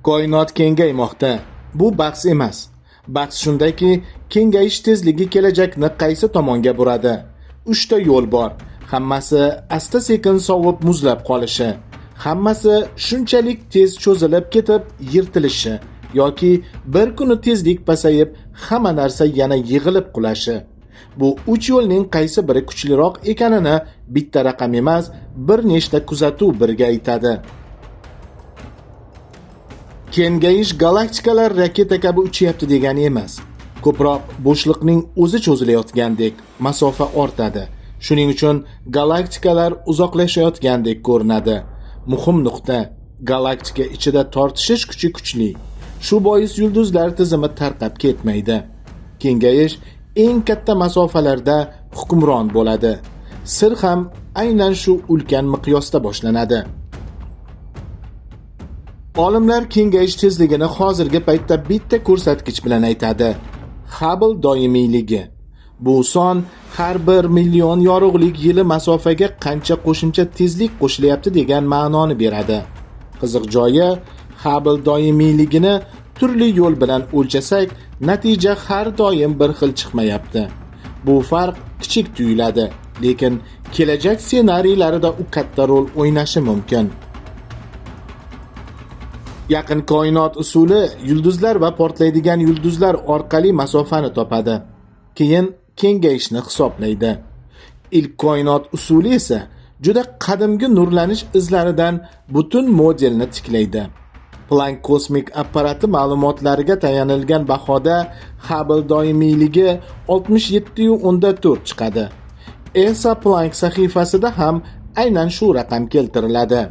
Koinot kengaymoqda. Bu bahs emas. Bahs shundaki, kengayish tezligi kelajakni qaysi tomonga buradi? 3 ta yo'l bor. Hammasi asta-sekin sovib muzlab qolishi. Hammasi shunchalik tez cho'zilib ketib yirtilishi yoki bir kuni tezlik pasayib hamma narsa yana yig'ilib qulashi. Bu 3 yo'lning qaysi biri kuchliroq ekanini bitta raqam emas, bir nechta kuzatuv birga aytadi. Kengayish galaktikalar raketa kabi uchyapti degani emas. Ko'proq bo'shliqning o'zi cho'zilayotgandek masofa ortadi. Shuning uchun galaktikalar uzoqlashayotgandek ko'rinadi. Muhim nuqta, galaktika ichida tortishish kuchi kuchli. Shu bois yulduzlar tizimi tarqab ketmaydi. Kengayish eng katta masofalarda hukmron bo'ladi. Sir ham aynan shu ulkan miqyosda boshlanadi. Olimlar kengayish tezligini hozirgi paytda bitta ko'rsatkich bilan aytadi. Hubble doimiyligi. Bu son har 1 million yorug'lik yili masofaga qancha qo'shimcha tezlik qo'shilyapti degan ma'noni beradi. Qiziq joyi, Hubble doimiyligini turli yo'l bilan o'lchasak, natija har doim bir xil chiqmayapti. Bu farq kichik tuyuladi, lekin kelajak ssenariylarida u katta rol o'ynashi mumkin. Yaqin koinot usuli yulduzlar va portlaydigan yulduzlar orqali masofani topadi. Keyin kengayishni hisoblaydi. Ilk koinot usuli esa juda qadimgi nurlanish izlaridan butun modelni tiklaydi. Planck kosmik apparati ma'lumotlariga tayanilgan bahoda Hubble doimiyligi 67.4 chiqadi. ESA Planck sahifasida ham aynan shu raqam keltiriladi.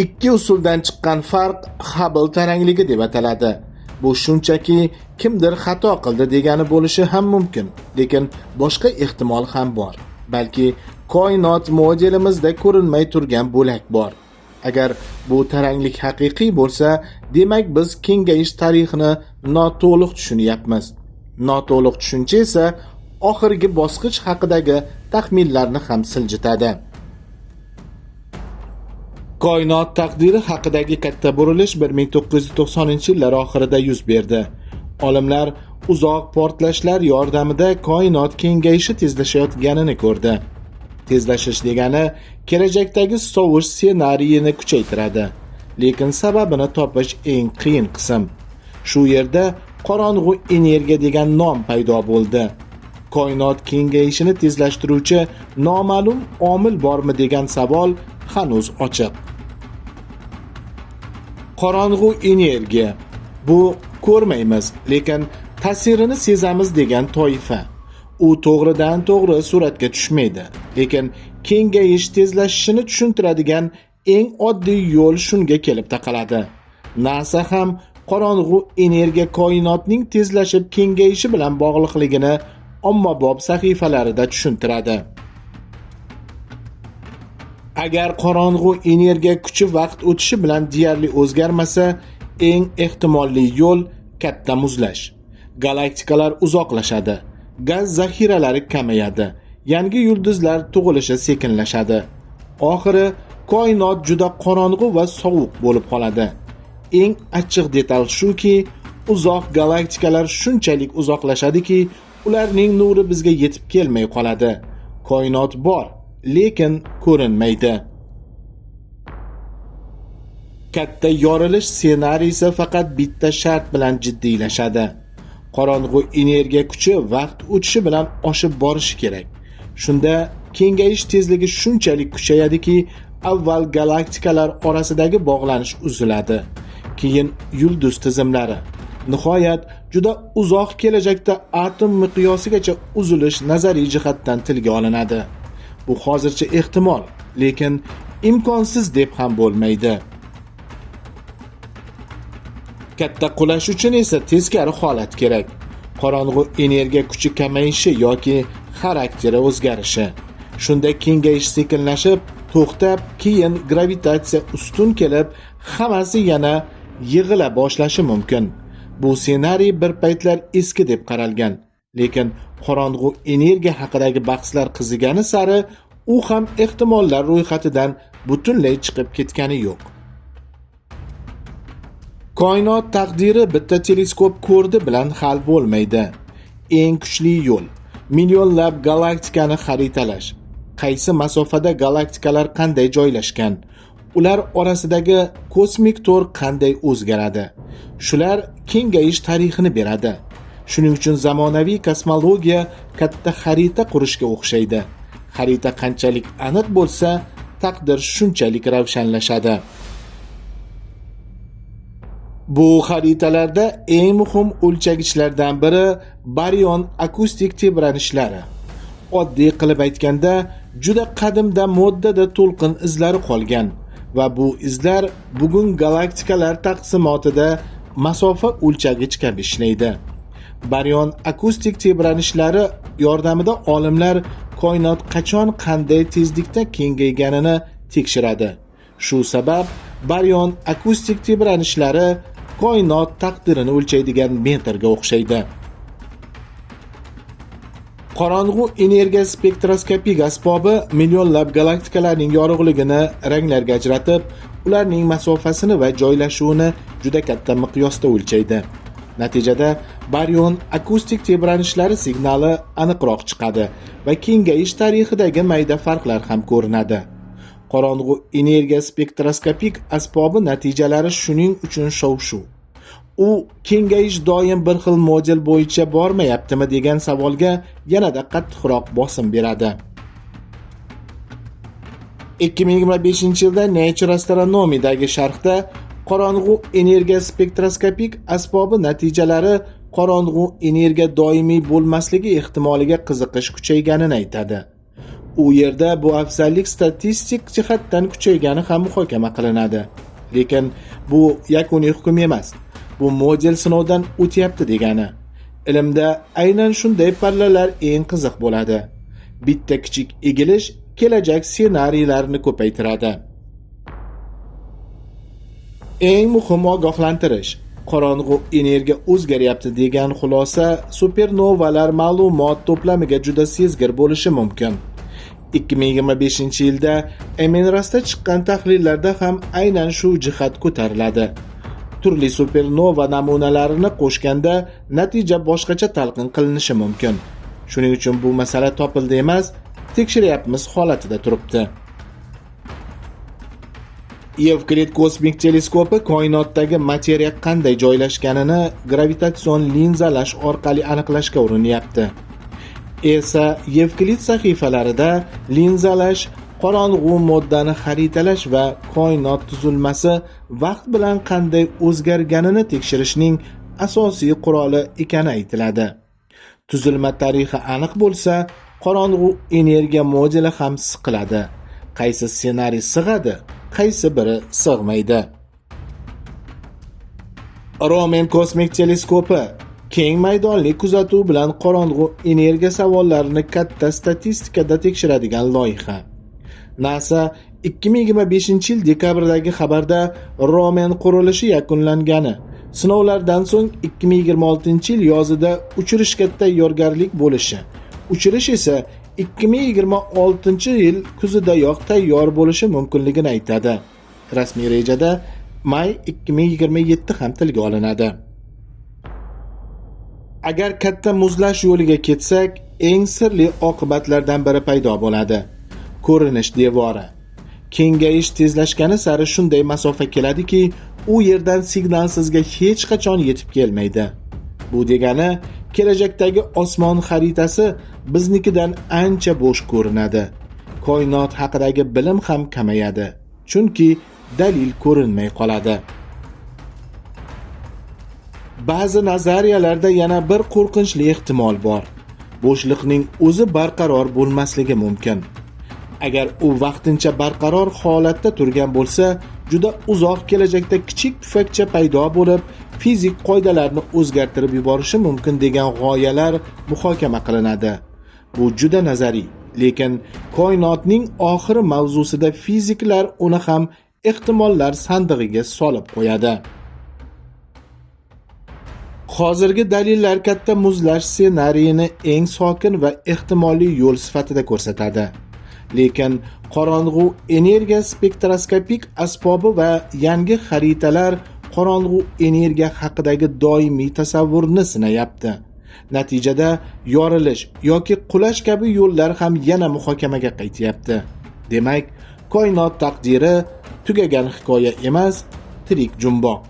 Ikki usuldan chiqqan farq Hubble tarangligi deb ataladi. Bu shunchaki kimdir xato qildi degani bo'lishi ham mumkin, lekin boshqa ehtimol ham bor. Balki koinot modelimizda ko'rinmay turgan bo'lak bor. Agar bu taranglik haqiqiy bo'lsa, demak biz kengayish tarixini noto'liq tushunyapmiz. Noto'liq tushuncha esa oxirgi bosqich haqidagi taxminlarni ham siljitadi. Koinot taqdiri haqidagi katta burilish 1990-yillar oxirida yuz berdi. Olimlar uzoq portlashlar yordamida koinot kengayishi tezlashayotganini ko'rdi. Tezlashish degani kelajakdagi sovush ssenariyini kuchaytiradi. Lekin sababini topish eng qiyin qism. Shu yerda qorong'u energiya degan nom paydo bo'ldi. Koinot kengayishini tezlashtiruvchi noma'lum omil bormi degan savol hanuz ochiq. Qorong'u energiya bu ko'rmaymiz, lekin ta'sirini sezamiz degan toifa. U to'g'ridan to'g'ri suratga tushmaydi, lekin kengayish tezlashishini tushuntiradigan eng oddiy yo'l shunga kelib taqaladi. NASA ham qorong'u energiya koinotning tezlashib kengayishi bilan bog'liqligini ommabop sahifalarida tushuntiradi. Agar qorong'u energiya kuchi vaqt o'tishi bilan deyarli o'zgarmasa, eng ehtimolli yo'l katta muzlash. Galaktikalar uzoqlashadi, gaz zaxiralari kamayadi, yangi yulduzlar tug'ilishi sekinlashadi. Oxiri koinot juda qorong'u va sovuq bo'lib qoladi. Eng achchiq detal shuki, uzoq galaktikalar shunchalik uzoqlashadiki, ularning nuri bizga yetib kelmay qoladi. Koinot bor, lekin ko'rinmaydi. Katta yorilish ssenariysi faqat bitta shart bilan jiddiylashadi. Qorong'u energiya kuchi vaqt o'tishi bilan oshib borishi kerak. Shunda kengayish tezligi shunchalik kuchayadiki, avval galaktikalar orasidagi bog'lanish uziladi. Keyin yulduz tizimlari. Nihoyat juda uzoq kelajakda atom miqyosigacha uzilish nazariy jihatdan tilga olinadi. Bu hozircha ehtimol, lekin imkonsiz deb ham bo'lmaydi. Katta qulash uchun esa teskari holat kerak. Qorong'u energiya kuchi kamayishi yoki xarakteri o'zgarishi. Shunda kengayish sekinlashib, to'xtab, keyin gravitatsiya ustun kelib, hammasi yana yig'ila boshlashi mumkin. Bu ssenariy bir paytlar eski deb qaralgan, lekin qorong'u energiya haqidagi bahslar qizigani sari u ham ehtimollar ro'yxatidan butunlay chiqib ketgani yo'q. Koinot taqdiri bitta teleskop ko'rdi bilan hal bo'lmaydi. Eng kuchli yo'l millionlab galaktikani xaritalash. Qaysi masofada galaktikalar qanday joylashgan? Ular orasidagi kosmik to'r qanday o'zgaradi? Shular kengayish tarixini beradi. Shuning uchun zamonaviy kosmologiya katta xarita qurishga o'xshaydi. Xarita qanchalik aniq bo'lsa, taqdir shunchalik ravshanlashadi. Bu xaritalarda eng muhim o'lchagichlardan biri baryon akustik tebranishlari. Oddiy qilib aytganda, juda qadimda moddada to'lqin izlari qolgan va bu izlar bugun galaktikalar taqsimotida masofa o'lchagich kabi ishlaydi. Baryon akustik tebranishlari yordamida olimlar koinot qachon qanday tezlikda kengayganini tekshiradi. Shu sabab baryon akustik tebranishlari koinot taqdirini o'lchaydigan metrga o'xshaydi. Qorong'u energiya spektroskopik asbobi millionlab galaktikalarning yorug'ligini ranglarga ajratib, ularning masofasini va joylashuvini juda katta miqyosda o'lchaydi. Natijada baryon akustik tebranishlari signali aniqroq chiqadi va kengayish tarixidagi mayda farqlar ham ko'rinadi. Qorong'u energiya spektroskopik asbobi natijalari shuning uchun shov-shuv. U kengayish doim bir xil model bo'yicha bormayaptimi degan savolga yanada qattiqroq bosim beradi. 2025-yilda Nature Astronomy'dagi sharhda qorong'u energiya spektroskopik asbobi natijalari qorong'u energiya doimiy bo'lmasligi ehtimoliga qiziqish kuchayganini aytadi. U yerda bu afzallik statistik jihatdan kuchaygani ham muhokama qilinadi. Lekin bu yakuniy hukm emas. Bu model sinovdan o'tyapti degani. Ilmda aynan shunday pallalar eng qiziq bo'ladi. Bitta kichik egilish kelajak ssenariylarini ko'paytiradi. Eng muhim ogohlantirish: qorong'u energiya o'zgaryapti degan xulosa supernovalar ma'lumot to'plamiga juda sezgir bo'lishi mumkin. 2025-yilda Eminras'da chiqqan tahlillarda ham aynan shu jihat ko'tariladi. Turli supernova namunalarini qo'shganda natija boshqacha talqin qilinishi mumkin. Shuning uchun bu masala topildi emas, tekshiryapmiz holatida turibdi. Evklid kosmik teleskopi koinotdagi materiya qanday joylashganini gravitatsion linzalash orqali aniqlashga urinyapti. Esa Evklid sahifalarida linzalash, qorong'u moddani xaritalash va koinot tuzilmasi vaqt bilan qanday o'zgarganini tekshirishning asosiy quroli ekani aytiladi. Tuzilma tarixi aniq bo'lsa, qorong'u energiya modeli ham siqiladi. Qaysi ssenariy sig'adi, qaysi biri sig'maydi? Romen kosmik teleskopi keng maydonli kuzatuv bilan qorong'u energiya savollarini katta statistikada tekshiradigan loyiha. NASA 2025-yil dekabrdagi xabarda Romen qurilishi yakunlangani, sinovlardan so'ng 2026-yil yozida uchirishga tayyorgarlik bo'lishi, uchirish esa 2026-yil kuzidayoq tayyor bo'lishi mumkinligini aytadi. Rasmiy rejada may 2027 ham tilga olinadi. Agar katta muzlash yo'liga ketsak, eng sirli oqibatlardan biri paydo bo'ladi. Ko'rinish devori. Kengayish tezlashgani sari shunday masofa keladiki, u yerdan signal sizga hech qachon yetib kelmaydi. Bu degani, kelajakdagi osmon xaritasi biznikidan ancha bo'sh ko'rinadi. Koinot haqidagi bilim ham kamayadi, chunki dalil ko'rinmay qoladi. Ba'zi nazariyalarda yana bir qo'rqinchli ehtimol bor. Bo'shliqning o'zi barqaror bo'lmasligi mumkin. Agar u vaqtincha barqaror holatda turgan bo'lsa, juda uzoq kelajakda kichik pufakcha paydo bo'lib, fizik qoidalarni o'zgartirib yuborishi mumkin degan g'oyalar muhokama qilinadi. Bu juda nazariy, lekin koinotning oxiri mavzusida fiziklar uni ham ehtimollar sandig'iga solib qo'yadi. Hozirgi dalillar katta muzlash ssenariyini eng sokin va ehtimoliy yo'l sifatida ko'rsatadi. Lekin qorong'u energiya spektroskopik asbobi va yangi xaritalar qorong'u energiya haqidagi doimiy tasavvurni sinayapti. Natijada yorilish yoki qulash kabi yo'llar ham yana muhokamaga qaytyapti. Demak, koinot taqdiri tugagan hikoya emas, tirik jumboq.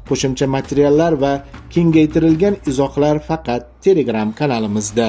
Qo'shimcha materiallar va kengaytirilgan izohlar faqat Telegram kanalimizda.